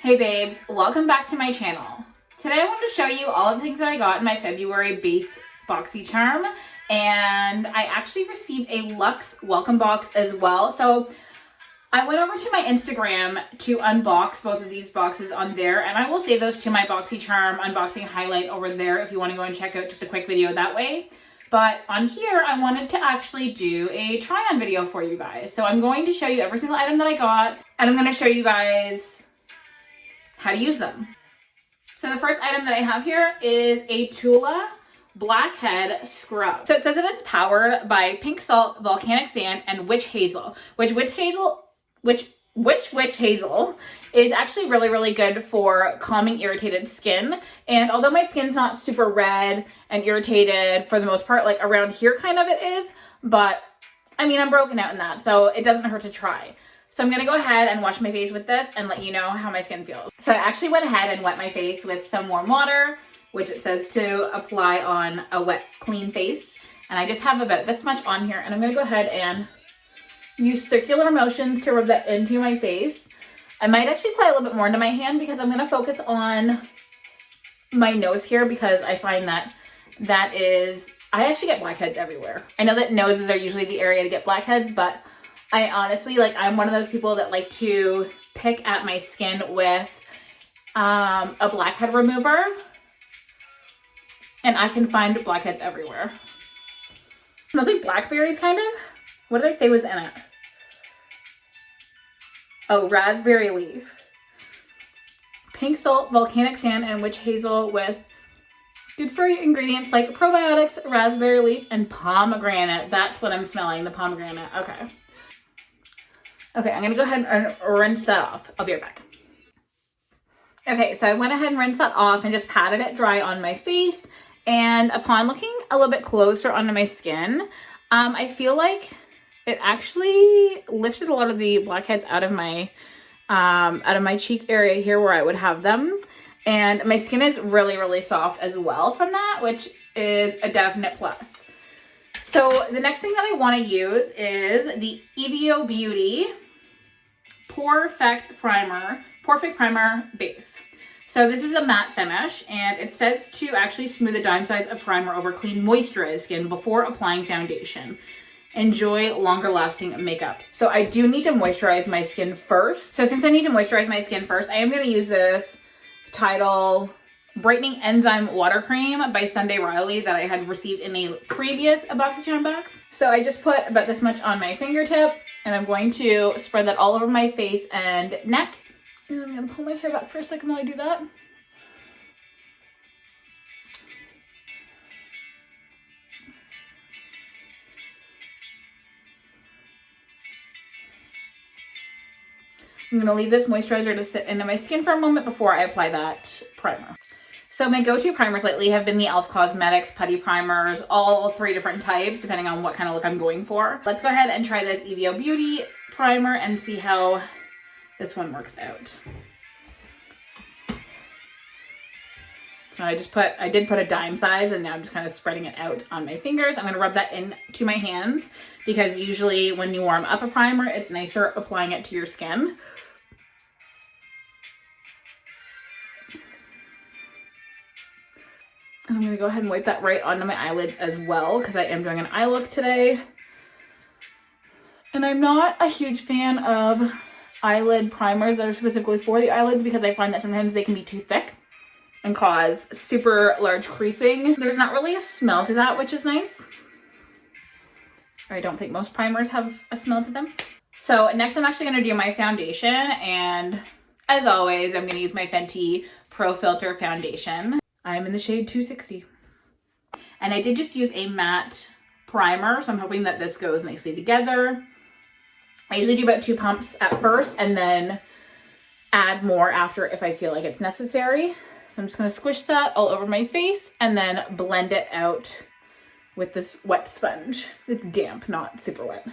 Hey babes, welcome back to my channel. Today I want to show you all of the things that I got in my February base BoxyCharm, and I actually received a Luxe Welcome box as well. So I went over to my Instagram to unbox both of these boxes on there, and I will save those to my BoxyCharm unboxing highlight over there if you want to go and check out just a quick video that way. But on here, I wanted to actually do a try-on video for you guys. So I'm going to show you every single item that I got, and I'm going to show you guys how to use them. So the first item that I have here is a Tula Blackhead scrub. So it says that it's powered by pink salt, volcanic sand, and witch hazel. Which witch hazel is actually really good for calming irritated skin. And although my skin's not super red and irritated for the most part, like around here kind of it is, but I mean, I'm broken out in that, so it doesn't hurt to try. So I'm going to go ahead and wash my face with this and let you know how my skin feels. So I actually went ahead and wet my face with some warm water, which it says to apply on a wet, clean face. And I just have about this much on here, and I'm going to go ahead and use circular motions to rub that into my face. I might actually apply a little bit more into my hand because I'm going to focus on my nose here, because I find that I actually get blackheads everywhere. I know that noses are usually the area to get blackheads, but I honestly, I'm one of those people that like to pick at my skin with a blackhead remover, and I can find blackheads everywhere. It smells like blackberries, kind of. What did I say was in it? Oh, raspberry leaf. Pink salt, volcanic sand, and witch hazel with good for you ingredients like probiotics, raspberry leaf, and pomegranate. That's what I'm smelling, the pomegranate. Okay. Okay, I'm gonna go ahead and rinse that off. I'll be right back. Okay, so I went ahead and rinsed that off and just patted it dry on my face. And upon looking a little bit closer onto my skin, I feel like it actually lifted a lot of the blackheads out of my cheek area here where I would have them. And my skin is really soft as well from that, which is a definite plus. So the next thing that I want to use is the EVO Beauty Perfect Primer Base. So this is a matte finish, and it says to actually smooth a dime size of primer over clean moisturized skin before applying foundation. Enjoy longer lasting makeup. So I do need to moisturize my skin first. So since I need to moisturize my skin first, I am going to use this Tidal Brightening Enzyme Water Cream by Sunday Riley that I had received in a previous BoxyCharm box. So I just put about this much on my fingertip, and I'm going to spread that all over my face and neck. And I'm going to pull my hair back for a second while I do that. I'm going to leave this moisturizer to sit into my skin for a moment before I apply that primer. So my go-to primers lately have been the e.l.f. Cosmetics putty primers, all three different types, depending on what kind of look I'm going for. Let's go ahead and try this EVO Beauty primer and see how this one works out. So I did put a dime size, and now I'm just kind of spreading it out on my fingers. I'm going to rub that into my hands, because usually when you warm up a primer, it's nicer applying it to your skin. I'm going to go ahead and wipe that right onto my eyelids as well, because I am doing an eye look today. And I'm not a huge fan of eyelid primers that are specifically for the eyelids, because I find that sometimes they can be too thick and cause super large creasing. There's not really a smell to that, which is nice. I don't think most primers have a smell to them. So next I'm actually going to do my foundation, and as always, I'm going to use my Fenty Pro Filter foundation. I'm in the shade 260. And I did just use a matte primer, so I'm hoping that this goes nicely together. I usually do about 2 pumps at first and then add more after if I feel like it's necessary. So I'm just going to squish that all over my face and then blend it out with this wet sponge. It's damp, not super wet.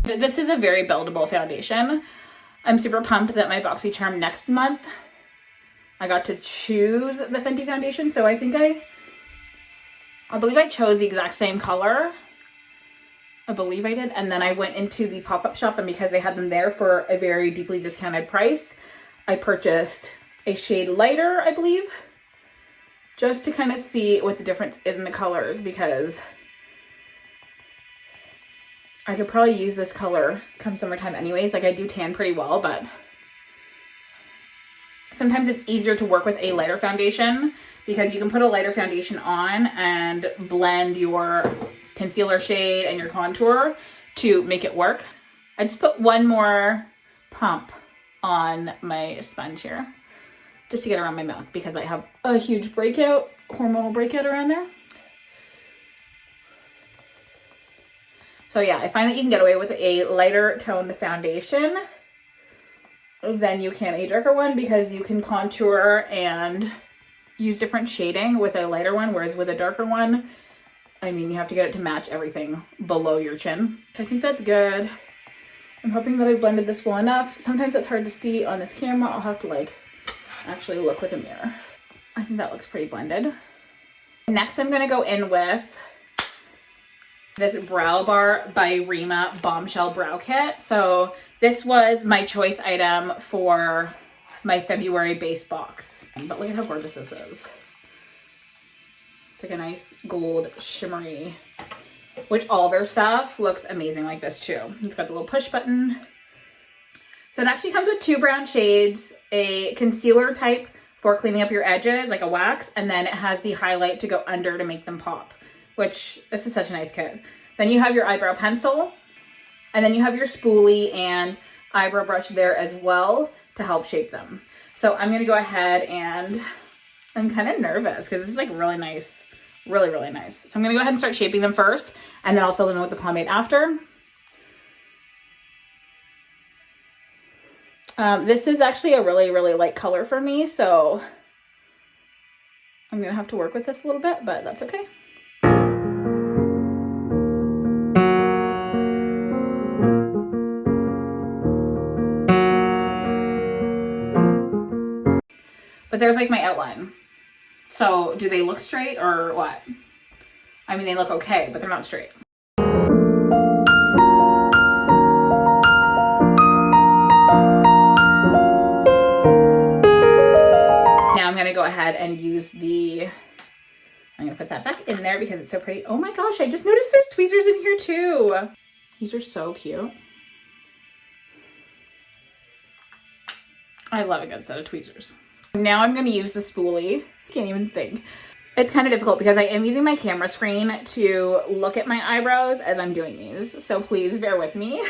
This is a very buildable foundation. I'm super pumped that my BoxyCharm next month, I got to choose the Fenty Foundation, so I think I believe I chose the exact same color. I believe I did. And then I went into the pop-up shop, and because they had them there for a very deeply discounted price, I purchased a shade lighter, I believe, just to kind of see what the difference is in the colors, because I could probably use this color come summertime anyways. Like, I do tan pretty well, but sometimes it's easier to work with a lighter foundation because you can put a lighter foundation on and blend your concealer shade and your contour to make it work. I just put one more pump on my sponge here just to get around my mouth because I have a huge breakout, hormonal breakout around there. So yeah, I find that you can get away with a lighter toned foundation than you can a darker one because you can contour and use different shading with a lighter one, whereas with a darker one, I mean, you have to get it to match everything below your chin. So I think that's good. I'm hoping that I've blended this well enough. Sometimes it's hard to see on this camera. I'll have to like actually look with a mirror. I think that looks pretty blended. Next, I'm gonna go in with this Brow Bar by Rima Bombshell Brow Kit. So this was my choice item for my February base box. But look at how gorgeous this is. It's like a nice gold shimmery, which all their stuff looks amazing like this too. It's got the little push button. So it actually comes with 2 brown shades, a concealer type for cleaning up your edges, like a wax, and then it has the highlight to go under to make them pop, which this is such a nice kit. Then you have your eyebrow pencil, and then you have your spoolie and eyebrow brush there as well to help shape them. So I'm gonna go ahead, and I'm kind of nervous because this is like really nice, really, really nice. So I'm gonna go ahead and start shaping them first, and then I'll fill them in with the pomade after. This is actually a really, really light color for me, so I'm gonna have to work with this a little bit, but that's okay. But there's like my outline. So do they look straight or what? I mean, they look okay, but they're not straight. Now I'm gonna go ahead and use I'm gonna put that back in there because it's so pretty. Oh my gosh, I just noticed there's tweezers in here too. These are so cute. I love a good set of tweezers. Now I'm going to use the spoolie. Can't even think. It's kind of difficult because I am using my camera screen to look at my eyebrows as I'm doing these. So please bear with me.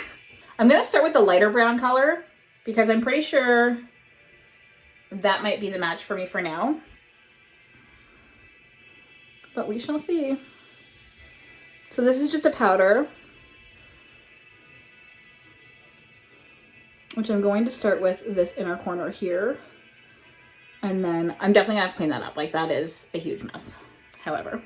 I'm going to start with the lighter brown color because I'm pretty sure that might be the match for me for now. But we shall see. So this is just a powder, which I'm going to start with this inner corner here. And then I'm definitely gonna have to clean that up. Like, that is a huge mess. However,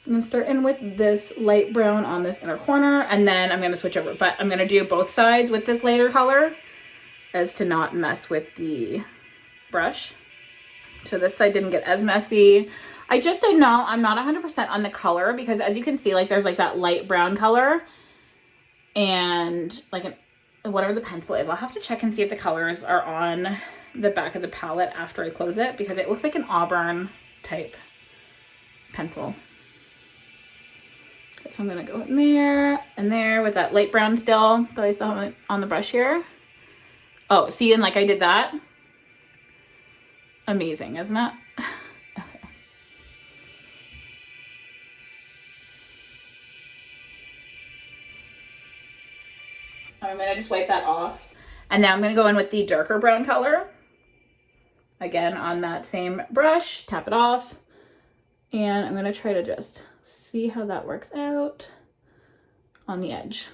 I'm gonna start in with this light brown on this inner corner, and then I'm gonna switch over. But I'm gonna do both sides with this lighter color as to not mess with the brush. So this side didn't get as messy. I know I'm not 100% on the color because as you can see, like there's like that light brown color and like whatever the pencil is. I'll have to check and see if the colors are on the back of the palette after I close it because it looks like an auburn type pencil. Okay, so I'm gonna go in there and there with that light brown still that I still have on the brush here. Oh, see, and like I did that. Amazing, isn't it? Okay. I'm gonna just wipe that off. And now I'm gonna go in with the darker brown color. Again, on that same brush, tap it off. And I'm gonna try to just see how that works out on the edge.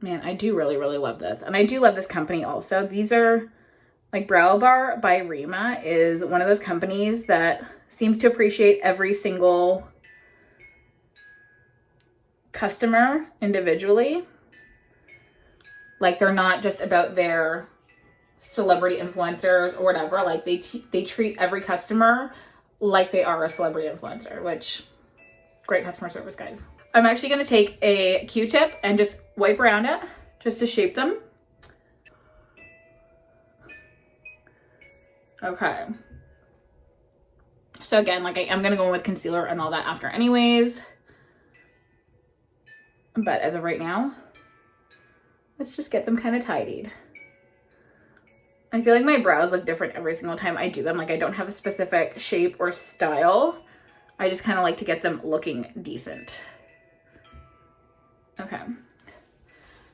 Man, I do really, really love this. And I do love this company also. These are, like, Brow Bar by Rima is one of those companies that seems to appreciate every single customer individually. Like, they're not just about their celebrity influencers or whatever. Like they treat every customer like they are a celebrity influencer, which great customer service, guys. I'm actually going to take a Q-tip and just wipe around it just to shape them. Okay. So again, like I am going to go in with concealer and all that after anyways. But as of right now, let's just get them kind of tidied. I feel like my brows look different every single time I do them. Like I don't have a specific shape or style. I just kind of like to get them looking decent. Okay.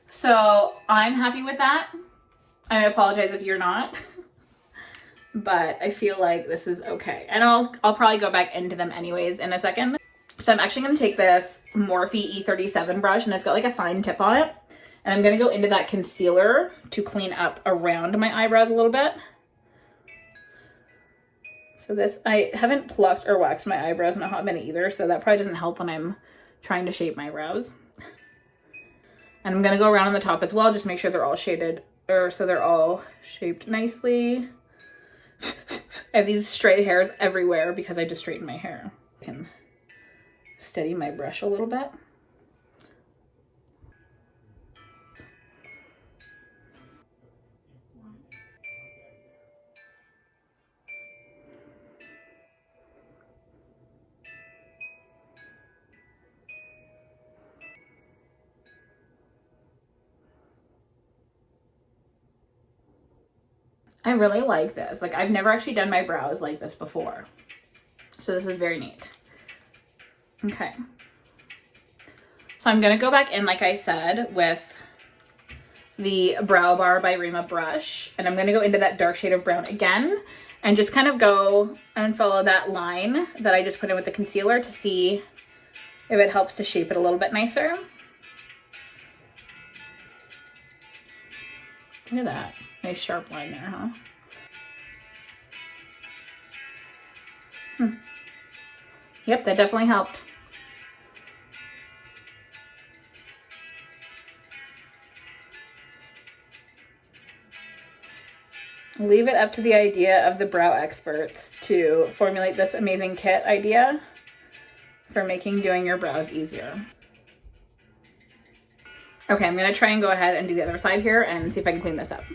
So I'm happy with that. I apologize if you're not. But I feel like this is okay. And I'll probably go back into them anyways in a second. So I'm actually going to take this Morphe E37 brush, and it's got like a fine tip on it. And I'm going to go into that concealer to clean up around my eyebrows a little bit. So this, I haven't plucked or waxed my eyebrows in a hot minute either, so that probably doesn't help when I'm trying to shape my brows. And I'm going to go around on the top as well, just make sure they're all shaded, or so they're all shaped nicely. I have these straight hairs everywhere because I just straightened my hair. I can steady my brush a little bit. I really like this. Like I've never actually done my brows like this before. So this is very neat. Okay. So I'm going to go back in, like I said, with the Brow Bar by Rima brush. And I'm going to go into that dark shade of brown again. And just kind of go and follow that line that I just put in with the concealer to see if it helps to shape it a little bit nicer. Look at that. Nice sharp line there, huh? Yep, that definitely helped. Leave it up to the idea of the brow experts to formulate this amazing kit idea for doing your brows easier. Okay, I'm gonna try and go ahead and do the other side here and see if I can clean this up.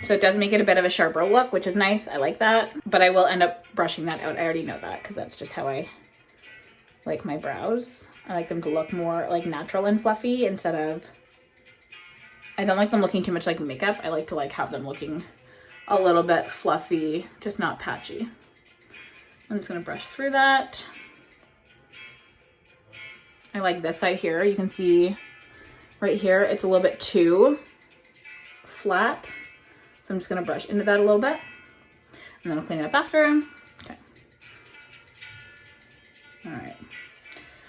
So it does make it a bit of a sharper look, which is nice. I like that. But I will end up brushing that out. I already know that because that's just how I like my brows. I like them to look more like natural and fluffy instead of... I don't like them looking too much like makeup. I like to have them looking a little bit fluffy, just not patchy. I'm just going to brush through that. I like this side here. You can see right here, it's a little bit too flat. So I'm just going to brush into that a little bit, and then I'll clean it up after. Okay. All right.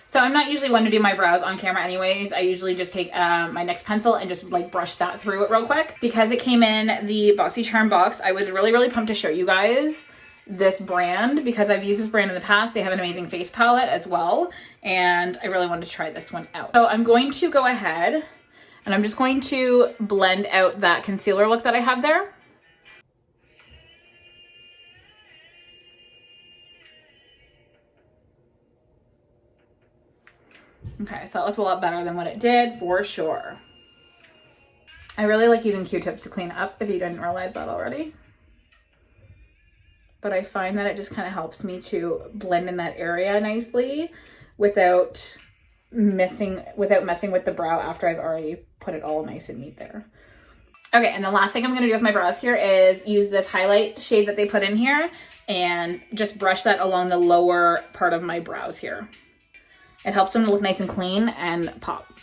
So I'm not usually one to do my brows on camera anyways. I usually just take my NYX pencil and just brush that through it real quick. Because it came in the BoxyCharm box, I was really, really pumped to show you guys this brand because I've used this brand in the past. They have an amazing face palette as well, and I really wanted to try this one out. So I'm going to go ahead and I'm just going to blend out that concealer look that I have there. Okay, so it looks a lot better than what it did for sure. I really like using Q-tips to clean up, if you didn't realize that already. But I find that it just kind of helps me to blend in that area nicely without messing with the brow after I've already put it all nice and neat there. Okay, and the last thing I'm going to do with my brows here is use this highlight shade that they put in here and just brush that along the lower part of my brows here. It helps them to look nice and clean and pop.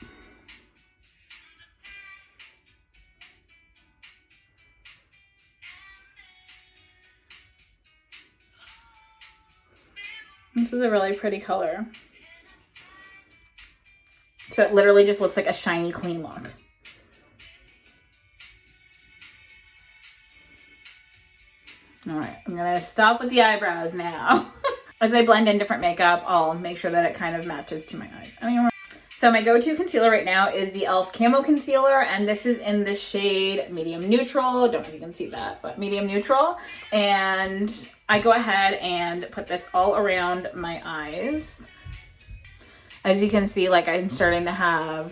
This is a really pretty color. So it literally just looks like a shiny, clean look. All right, I'm gonna stop with the eyebrows now. As I blend in different makeup, I'll make sure that it kind of matches to my eyes. So So my go-to concealer right now is the e.l.f. Camo Concealer, and this is in the shade Medium Neutral. Don't know if you can see that, but Medium Neutral. And I go ahead and put this all around my eyes. As you can see, like, I'm starting to have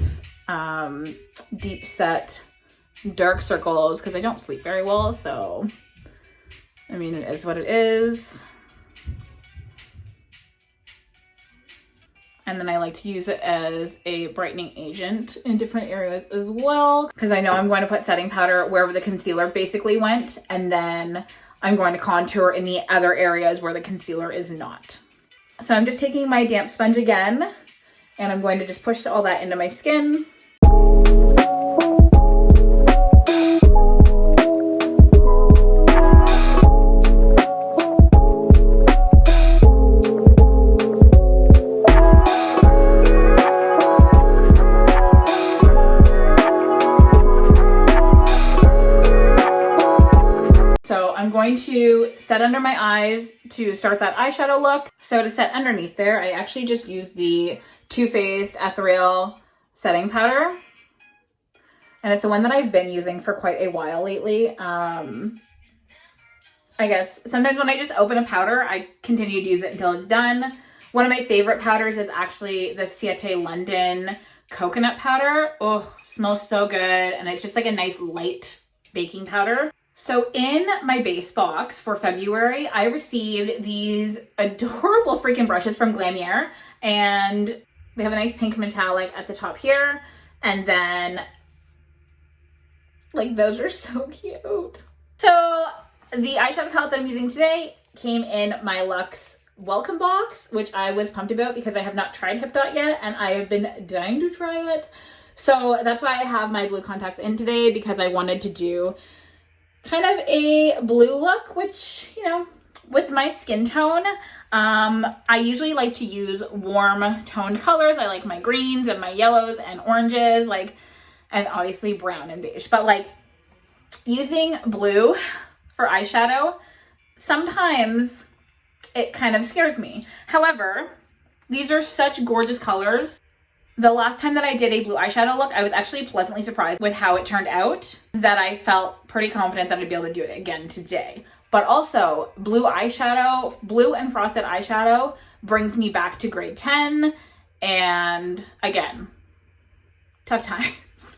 deep set dark circles because I don't sleep very well. So, I mean, it is what it is. And then I like to use it as a brightening agent in different areas as well, because I know I'm going to put setting powder wherever the concealer basically went, and then I'm going to contour in the other areas where the concealer is not. So I'm just taking my damp sponge again, and I'm going to just push all that into my skin. I'm going to set under my eyes to start that eyeshadow look. So to set underneath there, I actually just use the Too Faced Ethereal setting powder. And it's the one that I've been using for quite a while lately. I guess sometimes when I just open a powder, I continue to use it until it's done. One of my favorite powders is actually the Ciate London coconut powder. Oh, smells so good. And it's just like a nice light baking powder. So in my base box for February, I received these adorable freaking brushes from Glamier, and they have a nice pink metallic at the top here. And then, like, those are so cute. So the eyeshadow palette that I'm using today came in my Luxe Welcome box, which I was pumped about because I have not tried Hip Dot yet, and I have been dying to try it. So that's why I have my blue contacts in today, because I wanted to do kind of a blue look, which, you know, with my skin tone, I usually like to use warm toned colors. I like my greens and my yellows and oranges, like, and obviously brown and beige. But like, using blue for eyeshadow, sometimes it kind of scares me. However, these are such gorgeous colors. The last time that I did a blue eyeshadow look, I was actually pleasantly surprised with how it turned out, that I felt pretty confident that I'd be able to do it again today. But also, blue eyeshadow, blue and frosted eyeshadow brings me back to grade 10. And again, tough times.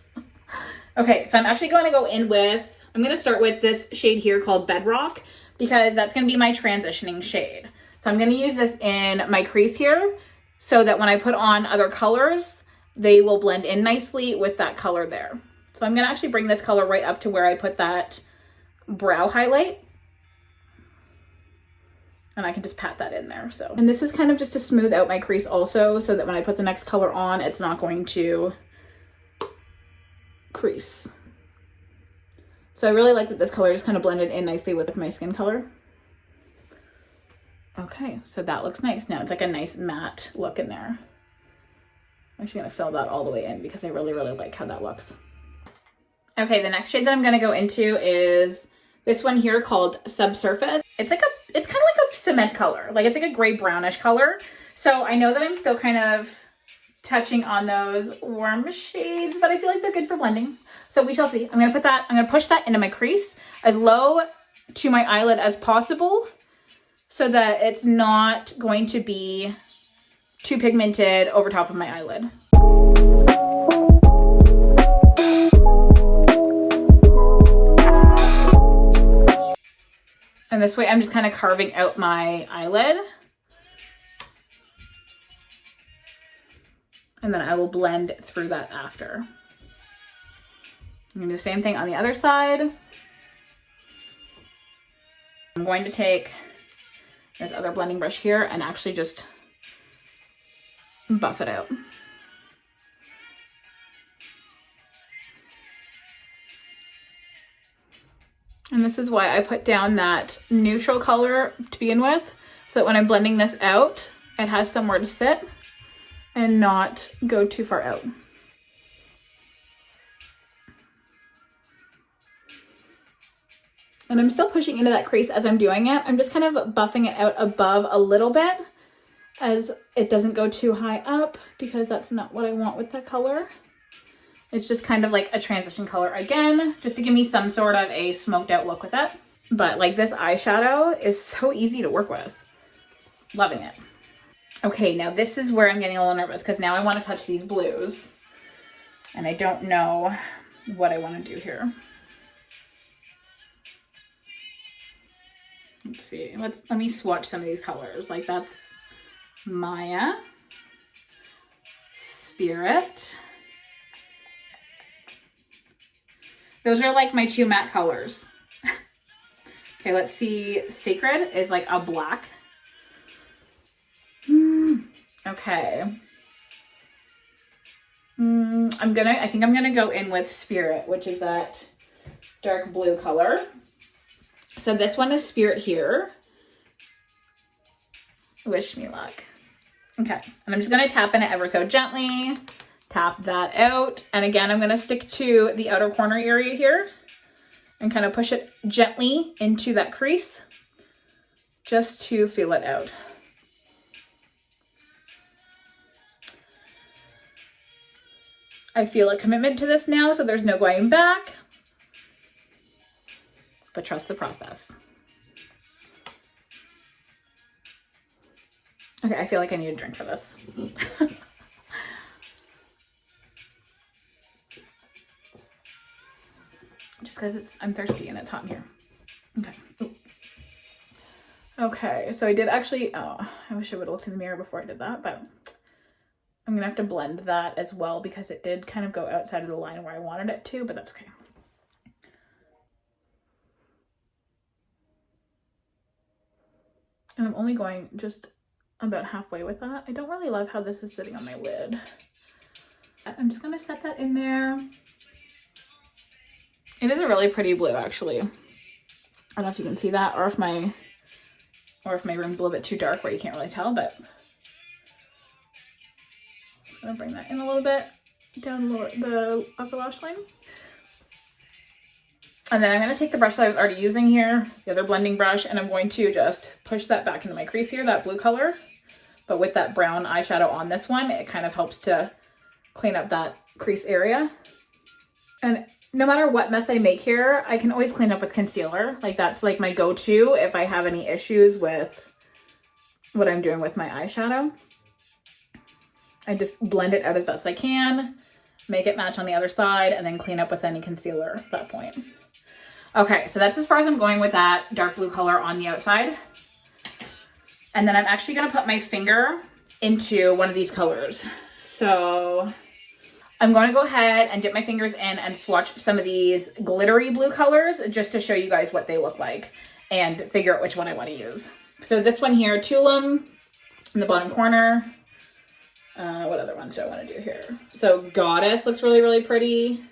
Okay, so I'm actually going to go in with, I'm going to start with this shade here called Bedrock, because that's going to be my transitioning shade. So I'm going to use this in my crease here, so that when I put on other colors, they will blend in nicely with that color there. So I'm gonna actually bring this color right up to where I put that brow highlight. And I can just pat that in there, so. And this is kind of just to smooth out my crease also, so that when I put the next color on, it's not going to crease. So I really like that this color just kind of blended in nicely with my skin color. Okay, so that looks nice. Now it's like a nice matte look in there. I'm actually gonna fill that all the way in because I really, really like how that looks. Okay, the next shade that I'm gonna go into is this one here called Subsurface. It's kind of like a cement color. Like, it's like a gray brownish color. So I know that I'm still kind of touching on those warm shades, but I feel like they're good for blending. So we shall see. I'm gonna push that into my crease as low to my eyelid as possible, so that it's not going to be too pigmented over top of my eyelid. And this way I'm just kind of carving out my eyelid. And then I will blend through that after. I'm gonna do the same thing on the other side. I'm going to take this other blending brush here and actually just buff it out. And this is why I put down that neutral color to begin with, so that when I'm blending this out, it has somewhere to sit and not go too far out. And I'm still pushing into that crease as I'm doing it. I'm just kind of buffing it out above a little bit. as it doesn't go too high up because that's not what I want with that color. It's just kind of like a transition color again, just to give me some sort of a smoked out look with it. But like this eyeshadow is so easy to work with. Loving it. Okay, now this is where I'm getting a little nervous because now I want to touch these blues. And I don't know what I want to do here. Let's see. Let me swatch some of these colors. Like that's Maya, Spirit. Those are like my two matte colors. Okay, let's see. Sacred is like a black. Okay. I think I'm gonna go in with Spirit, which is that dark blue color. So this one is Spirit here. Wish me luck. Okay, and I'm just gonna tap in it ever so gently. Tap that out. And again, I'm gonna stick to the outer corner area here and kind of push it gently into that crease just to feel it out. I feel a commitment to this now, so there's no going back, but trust the process. Okay, I feel like I need a drink for this. Just because I'm thirsty and it's hot in here. Okay. Ooh. Okay, so I did actually, oh, I wish I would have looked in the mirror before I did that, but I'm gonna have to blend that as well because it did kind of go outside of the line where I wanted it to, but that's okay. And I'm only going just about halfway with that. I don't really love how this is sitting on my lid. I'm just gonna set that in there. It is a really pretty blue, actually. I don't know if you can see that, or if my room's a little bit too dark where you can't really tell, but I'm just gonna bring that in a little bit down the upper lash line. And then I'm gonna take the brush that I was already using here, the other blending brush, and I'm going to just push that back into my crease here, that blue color. But with that brown eyeshadow on this one, it kind of helps to clean up that crease area. And no matter what mess I make here, I can always clean up with concealer. Like that's like my go-to if I have any issues with what I'm doing with my eyeshadow. I just blend it out as best I can, make it match on the other side, and then clean up with any concealer at that point. Okay, so that's as far as I'm going with that dark blue color on the outside. And then I'm actually gonna put my finger into one of these colors. So I'm going to go ahead and dip my fingers in and swatch some of these glittery blue colors just to show you guys what they look like and figure out which one I want to use. So this one here, Tula, in the bottom corner. What other ones do I want to do here? So Goddess looks really, really pretty.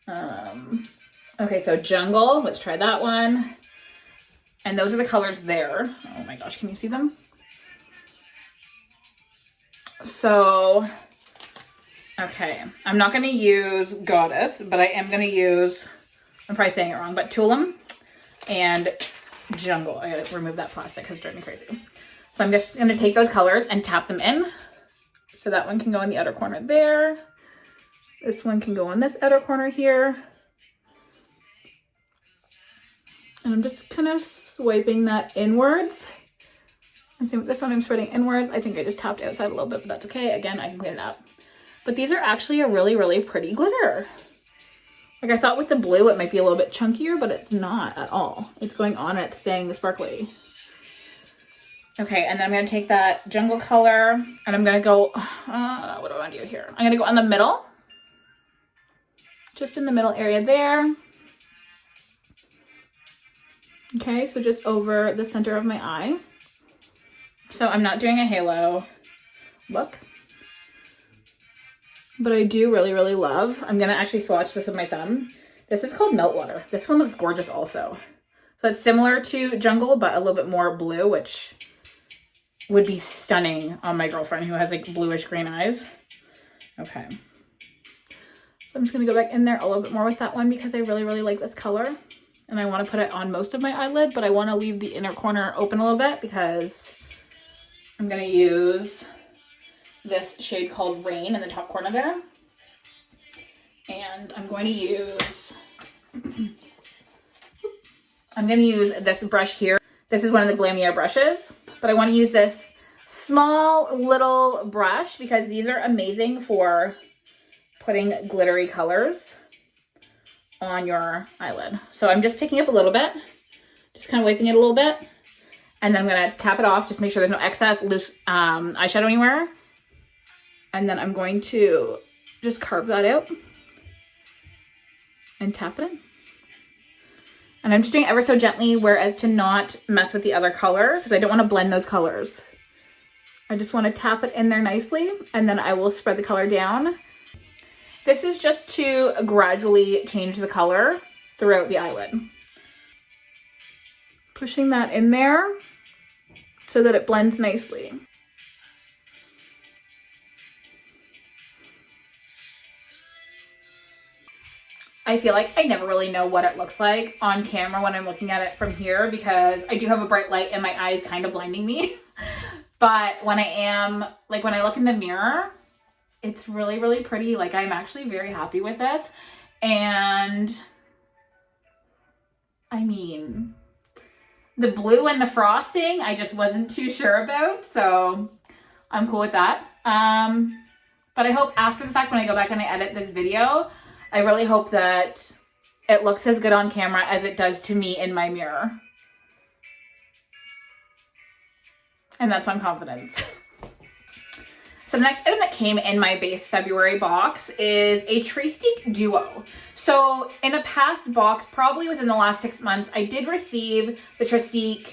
Okay, so Jungle, let's try that one. And those are the colors there. Oh my gosh, can you see them? So, okay, I'm not going to use Goddess, but I am going to use, I'm probably saying it wrong, but Tula and Jungle. I got to remove that plastic because it's driving me crazy. So I'm just going to take those colors and tap them in. So that one can go in the outer corner there. This one can go on this outer corner here. And I'm just kind of swiping that inwards. And see, with this one I'm spreading inwards. I think I just tapped outside a little bit, but that's okay. Again, I can clean it up. But these are actually a really, really pretty glitter. Like I thought with the blue it might be a little bit chunkier, but it's not at all. It's going on, it's staying sparkly. Okay, and then I'm going to take that Jungle color and I'm going to go, what do I want to do here? I'm going to go on the middle. Just in the middle area there. Okay, so just over the center of my eye. So I'm not doing a halo look. But I do really, really love, I'm going to actually swatch this with my thumb. This is called Meltwater. This one looks gorgeous also. So it's similar to Jungle, but a little bit more blue, which would be stunning on my girlfriend who has like bluish green eyes. Okay. So I'm just going to go back in there a little bit more with that one because I really, really like this color. And I want to put it on most of my eyelid, but I want to leave the inner corner open a little bit because I'm going to use this shade called Rain in the top corner there. And I'm going to use this brush here. This is one of the Glammier brushes, but I want to use this small little brush because these are amazing for putting glittery colors on your eyelid. So I'm just picking up a little bit, just kind of wiping it a little bit, and then I'm going to tap it off, just make sure there's no excess loose eyeshadow anywhere. And then I'm going to just carve that out and tap it in. And I'm just doing it ever so gently, whereas to not mess with the other color, because I don't want to blend those colors. I just want to tap it in there nicely, and then I will spread the color down. This is just to gradually change the color throughout the eyelid. Pushing that in there so that it blends nicely. I feel like I never really know what it looks like on camera when I'm looking at it from here because I do have a bright light and my eyes kind of blinding me. But when when I look in the mirror, it's really, really pretty. Like, I'm actually very happy with this. And I mean, the blue and the frosting, I just wasn't too sure about. So I'm cool with that. But I hope after the fact, when I go back and I edit this video, I really hope that it looks as good on camera as it does to me in my mirror. And that's on confidence. So the next item that came in my base February box is a Trestique Duo. So in a past box, probably within the last 6 months, I did receive the Trestique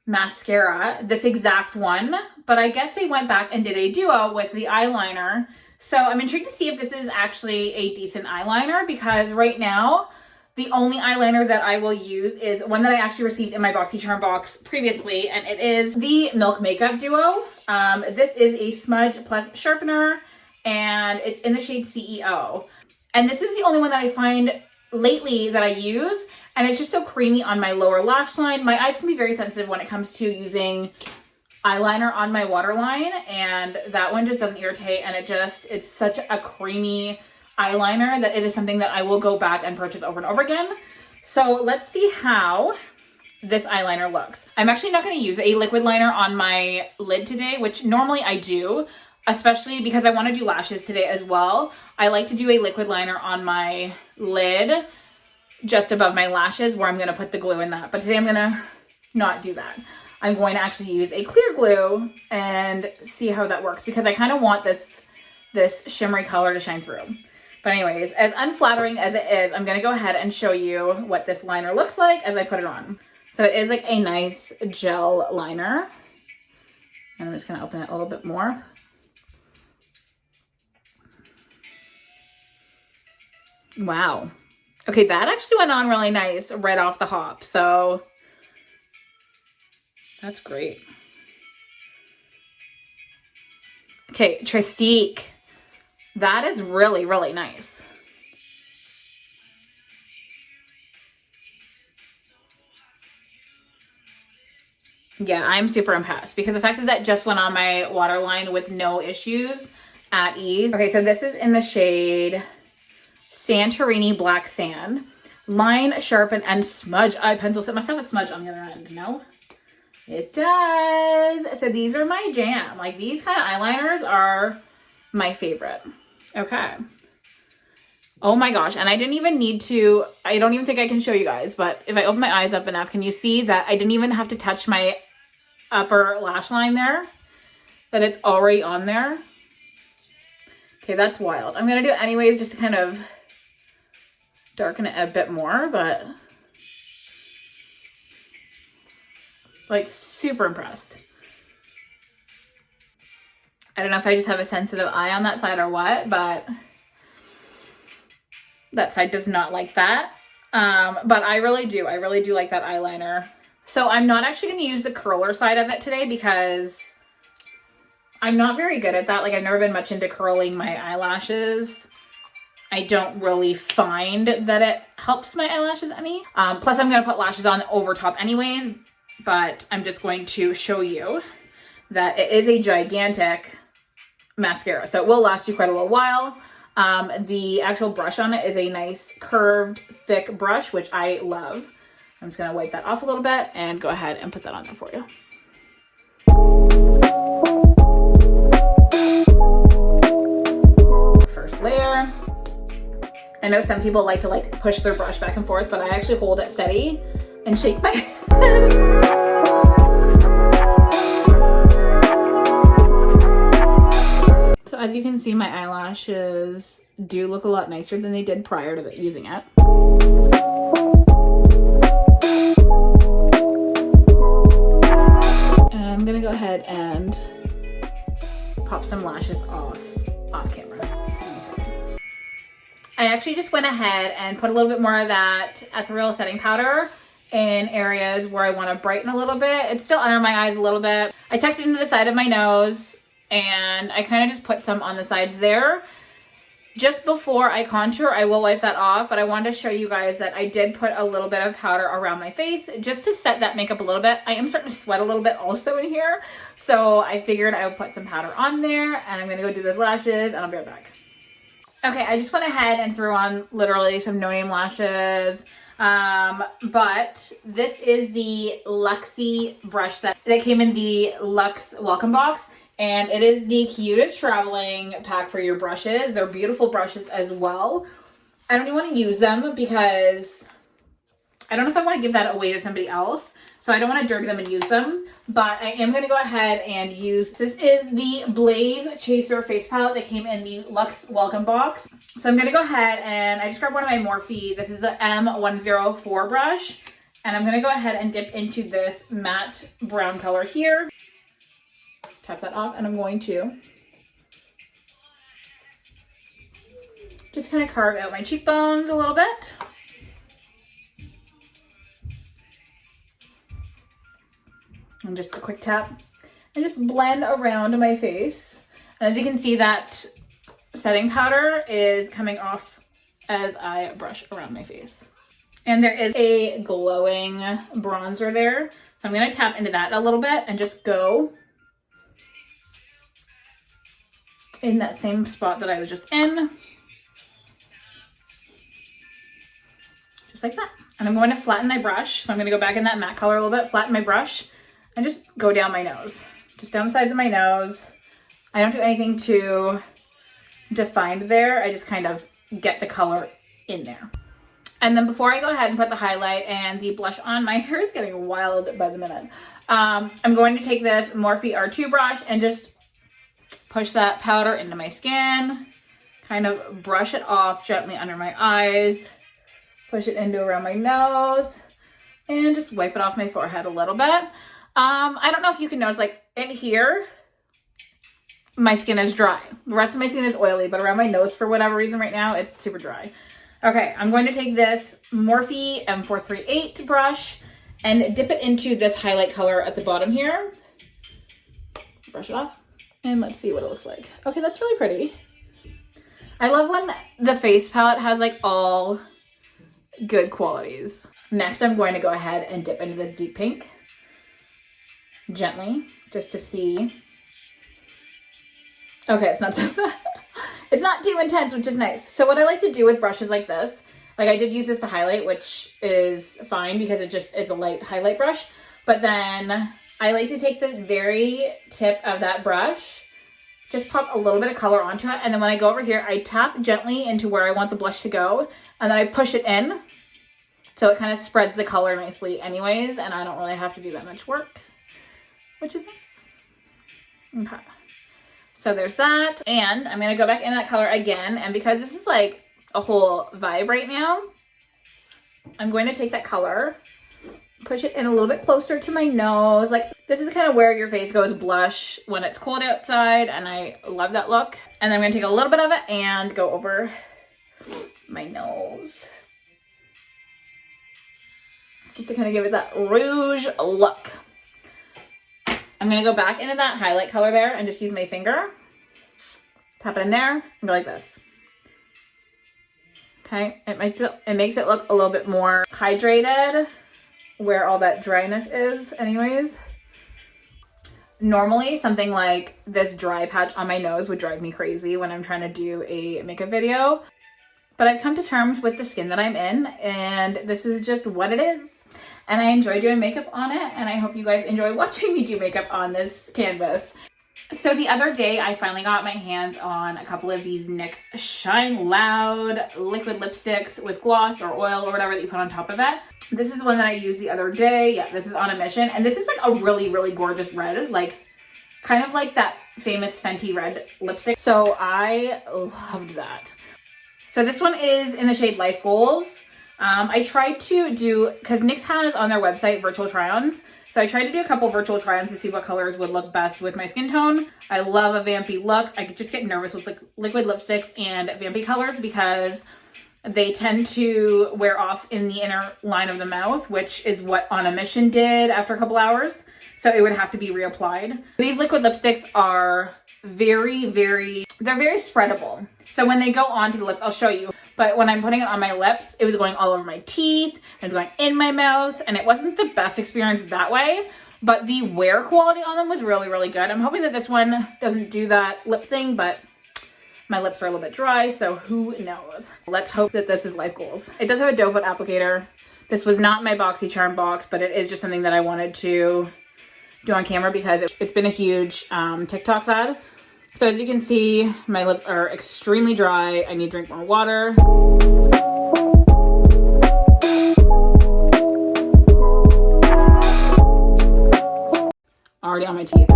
mascara, this exact one, but I guess they went back and did a duo with the eyeliner. So I'm intrigued to see if this is actually a decent eyeliner, because right now, the only eyeliner that I will use is one that I actually received in my BoxyCharm box previously, and it is the Milk Makeup Duo. This is a smudge plus sharpener, and it's in the shade CEO. And this is the only one that I find lately that I use, and it's just so creamy on my lower lash line. My eyes can be very sensitive when it comes to using eyeliner on my waterline, and that one just doesn't irritate, and it's such a creamy eyeliner that it is something that I will go back and purchase over and over again. So let's see how this eyeliner looks. I'm actually not going to use a liquid liner on my lid today, which normally I do, especially because I want to do lashes today as well. I like to do a liquid liner on my lid just above my lashes where I'm going to put the glue in that. But today I'm going to not do that. I'm going to actually use a clear glue and see how that works, because I kind of want this shimmery color to shine through. But anyways, as unflattering as it is, I'm going to go ahead and show you what this liner looks like as I put it on. So it is like a nice gel liner. And I'm just going to open it a little bit more. Wow. Okay, that actually went on really nice right off the hop. So that's great. Okay, Trestique. That is really, really nice. Yeah, I'm super impressed because the fact that that just went on my waterline with no issues at ease. Okay, so this is in the shade Santorini Black Sand. Line, sharpen, and smudge eye pencil. So it must have a smudge on the other end, no? It does. So these are my jam. Like, these kind of eyeliners are my favorite. Okay. Oh my gosh. And I didn't even need to, I don't even think I can show you guys, but if I open my eyes up enough, can you see that I didn't even have to touch my upper lash line there? That it's already on there. Okay, that's wild. I'm going to do it anyways just to kind of darken it a bit more, but like super impressed. I don't know if I just have a sensitive eye on that side or what, but that side does not like that. But I really do like that eyeliner. So I'm not actually going to use the curler side of it today because I'm not very good at that. Like, I've never been much into curling my eyelashes. I don't really find that it helps my eyelashes any. Plus I'm going to put lashes on over top anyways, but I'm just going to show you that it is a gigantic mascara. So it will last you quite a little while. The actual brush on it is a nice curved, thick brush, which I love. I'm just gonna wipe that off a little bit and go ahead and put that on there for you. First layer. I know some people like to push their brush back and forth, but I actually hold it steady and shake my head. So as you can see, my eyelashes do look a lot nicer than they did prior to using it. And I'm gonna go ahead and pop some lashes off camera. I actually just went ahead and put a little bit more of that ethereal setting powder in areas where I want to brighten a little bit. It's still under my eyes a little bit. I tucked it into the side of my nose and I kind of just put some on the sides there. Just before I contour, I will wipe that off, but I wanted to show you guys that I did put a little bit of powder around my face just to set that makeup a little bit. I am starting to sweat a little bit also in here, so I figured I would put some powder on there, and I'm going to go do those lashes, and I'll be right back. Okay, I just went ahead and threw on literally some no-name lashes, but this is the Luxe brush set that came in the Luxe Welcome box, and it is the cutest traveling pack for your brushes. They're beautiful brushes as well. I don't even want to use them because I don't know if I want to give that away to somebody else. So I don't want to dirty them and use them, but I am going to go ahead and use, this is the Blaze Chaser Face Palette that came in the Luxe Welcome box. So I'm going to go ahead and I just grabbed one of my Morphe. This is the M104 brush, and I'm going to go ahead and dip into this matte brown color here. Tap that off, and I'm going to just kind of carve out my cheekbones a little bit. And just a quick tap and just blend around my face. And as you can see, that setting powder is coming off as I brush around my face. And there is a glowing bronzer there. So I'm going to tap into that a little bit and just go in that same spot that I was just in. Just like that. And I'm going to flatten my brush. So I'm going to go back in that matte color a little bit, flatten my brush, and just go down my nose. Just down the sides of my nose. I don't do anything too defined there. I just kind of get the color in there. And then before I go ahead and put the highlight and the blush on, my hair is getting wild by the minute. I'm going to take this Morphe R2 brush and just push that powder into my skin. Kind of brush it off gently under my eyes. Push it into around my nose. And just wipe it off my forehead a little bit. I don't know if you can notice, like in here, my skin is dry. The rest of my skin is oily, but around my nose, for whatever reason right now, it's super dry. Okay, I'm going to take this Morphe M438 brush and dip it into this highlight color at the bottom here. Brush it off, and let's see what it looks like. Okay, that's really pretty. I love when the face palette has like all good qualities. Next, I'm going to go ahead and dip into this deep pink. Gently, just to see. Okay, it's not so bad. It's not too intense, which is nice. So what I like to do with brushes like this, like I did use this to highlight, which is fine because it just is a light highlight brush. But then I like to take the very tip of that brush, just pop a little bit of color onto it. And then when I go over here, I tap gently into where I want the blush to go. And then I push it in. So it kind of spreads the color nicely anyways. And I don't really have to do that much work, which is nice. Okay. So there's that. And I'm going to go back into that color again. And because this is like a whole vibe right now, I'm going to take that color, push it in a little bit closer to my nose. Like this is kind of where your face goes blush when it's cold outside. And I love that look. And then I'm going to take a little bit of it and go over my nose, just to kind of give it that rouge look. I'm going to go back into that highlight color there and just use my finger. Tap it in there and go like this. Okay, it makes it look a little bit more hydrated where all that dryness is anyways. Normally, something like this dry patch on my nose would drive me crazy when I'm trying to do a makeup video. But I've come to terms with the skin that I'm in, and this is just what it is. And I enjoy doing makeup on it, and I hope you guys enjoy watching me do makeup on this canvas. So the other day, I finally got my hands on a couple of these NYX Shine Loud liquid lipsticks with gloss or oil or whatever that you put on top of it. This is one that I used the other day. Yeah, this is On a Mission. And this is like a really, really gorgeous red, like kind of like that famous Fenty red lipstick. So I loved that. So this one is in the shade Life Goals. I tried to do, because NYX has on their website virtual try-ons. So I tried to do a couple virtual try-ons to see what colors would look best with my skin tone. I love a vampy look. I just get nervous with like liquid lipsticks and vampy colors because they tend to wear off in the inner line of the mouth, which is what On a Mission did after a couple hours. So it would have to be reapplied. These liquid lipsticks are they're very spreadable. So when they go onto the lips, I'll show you. But when I'm putting it on my lips, it was going all over my teeth, it was going in my mouth, and it wasn't the best experience that way. But the wear quality on them was really, really good. I'm hoping that this one doesn't do that lip thing, but my lips are a little bit dry, so who knows? Let's hope that this is Life Goals. It does have a doe foot applicator. This was not my BoxyCharm box, but it is just something that I wanted to do on camera because it's been a huge TikTok fad. So as you can see, my lips are extremely dry. I need to drink more water. Already on my teeth.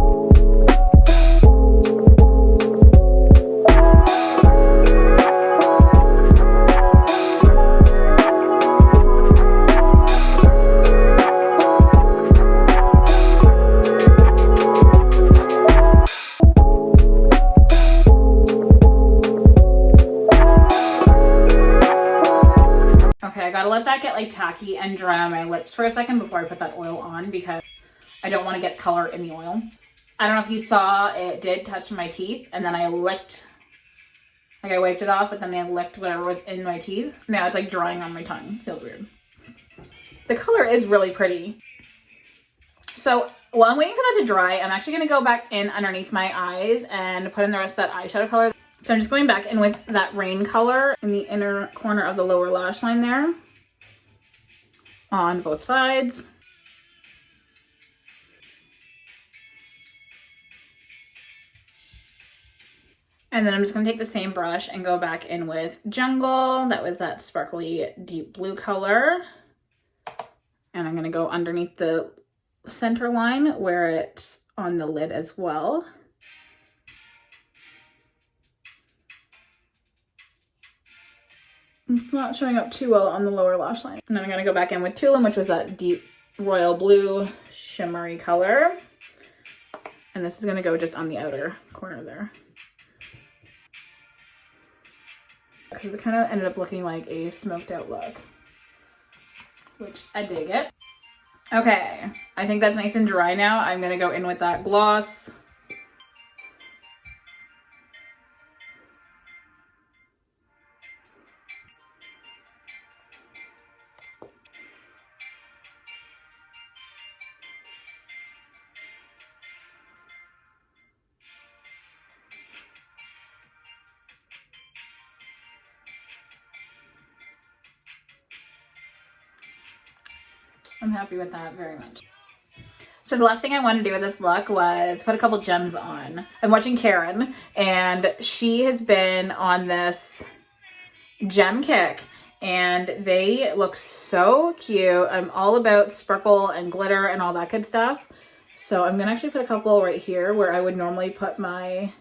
Okay, I gotta let that get like tacky and dry on my lips for a second before I put that oil on because I don't want to get color in the oil. I don't know if you saw, it did touch my teeth and then I licked, like I wiped it off, but then I licked whatever was in my teeth. Now it's like drying on my tongue. Feels weird. The color is really pretty. So while I'm waiting for that to dry, I'm actually gonna go back in underneath my eyes and put in the rest of that eyeshadow color. So I'm just going back in with that rain color in the inner corner of the lower lash line there on both sides. And then I'm just gonna take the same brush and go back in with Jungle. That was that sparkly deep blue color. And I'm gonna go underneath the center line where it's on the lid as well. It's not showing up too well on the lower lash line. And then I'm gonna go back in with Tula, which was that deep royal blue shimmery color. And this is gonna go just on the outer corner there. Because it kind of ended up looking like a smoked out look, which I dig it. Okay, I think that's nice and dry now. I'm gonna go in with that gloss. I'm happy with that very much. So the last thing I wanted to do with this look was put a couple gems on. I'm watching Karen and she has been on this gem kick and they look so cute. I'm all about sparkle and glitter and all that good stuff. So I'm gonna actually put a couple right here where I would normally put my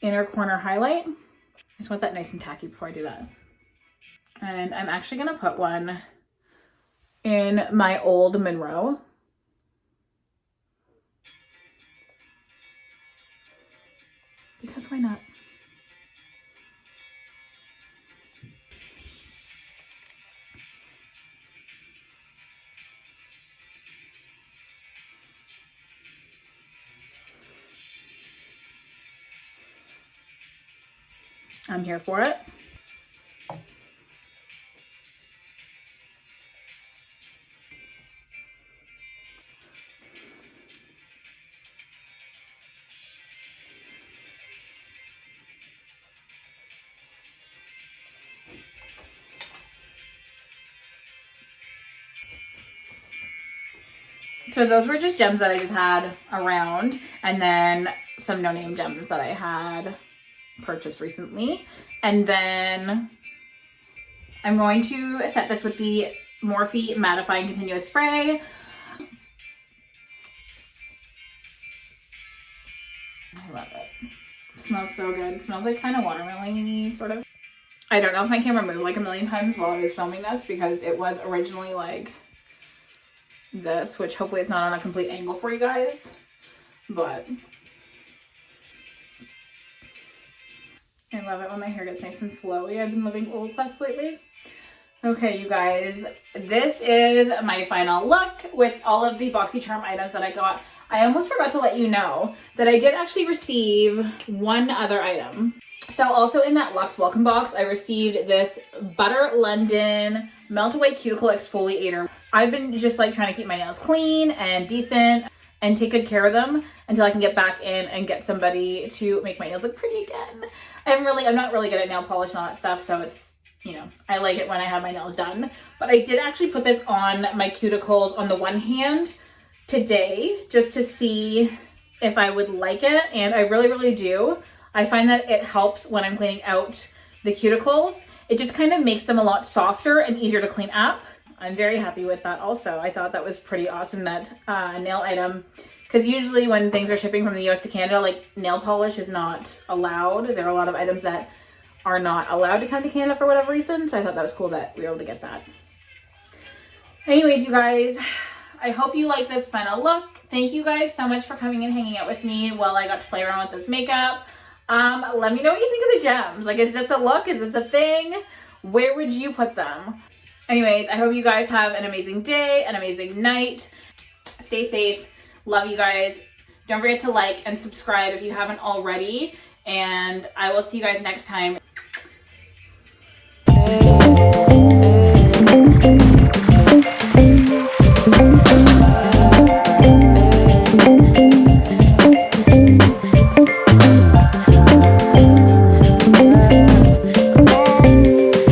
inner corner highlight. I just want that nice and tacky before I do that. And I'm actually gonna put one in my old Monroe. Because why not? I'm here for it. So those were just gems that I just had around, and then some no-name gems that I had purchased recently. And then I'm going to set this with the Morphe Mattifying Continuous Spray. I love it. It smells so good. It smells like kind of watermelon-y, sort of. I don't know if my camera moved like a million times while I was filming this, because it was originally like this, which hopefully it's not on a complete angle for you guys, but I love it when my hair gets nice and flowy. I've been living Olaplex lately. Okay, you guys, this is my final look with all of the BoxyCharm items that I got. I almost forgot to let you know that I did actually receive one other item. So also in that Luxe Welcome box, I received this Butter London Melt Away Cuticle Exfoliator. I've been just like trying to keep my nails clean and decent and take good care of them until I can get back in and get somebody to make my nails look pretty again. I'm not really good at nail polish and all that stuff, so it's, you know, I like it when I have my nails done. But I did actually put this on my cuticles on the one hand today just to see if I would like it, and I really, really do. I find that it helps when I'm cleaning out the cuticles. It just kind of makes them a lot softer and easier to clean up. I'm very happy with that also. I thought that was pretty awesome, that nail item, because usually when things are shipping from the US to Canada, like nail polish is not allowed. There are a lot of items that are not allowed to come to Canada for whatever reason, so I thought that was cool that we were able to get that. Anyways, you guys, I hope you like this final look. Thank you guys so much for coming and hanging out with me while I got to play around with this makeup. Let me know what you think of the gems. Like, is this a look? Is this a thing? Where would you put them? Anyways, I hope you guys have an amazing day, an amazing night. Stay safe. Love you guys. Don't forget to like and subscribe if you haven't already. And I will see you guys next time.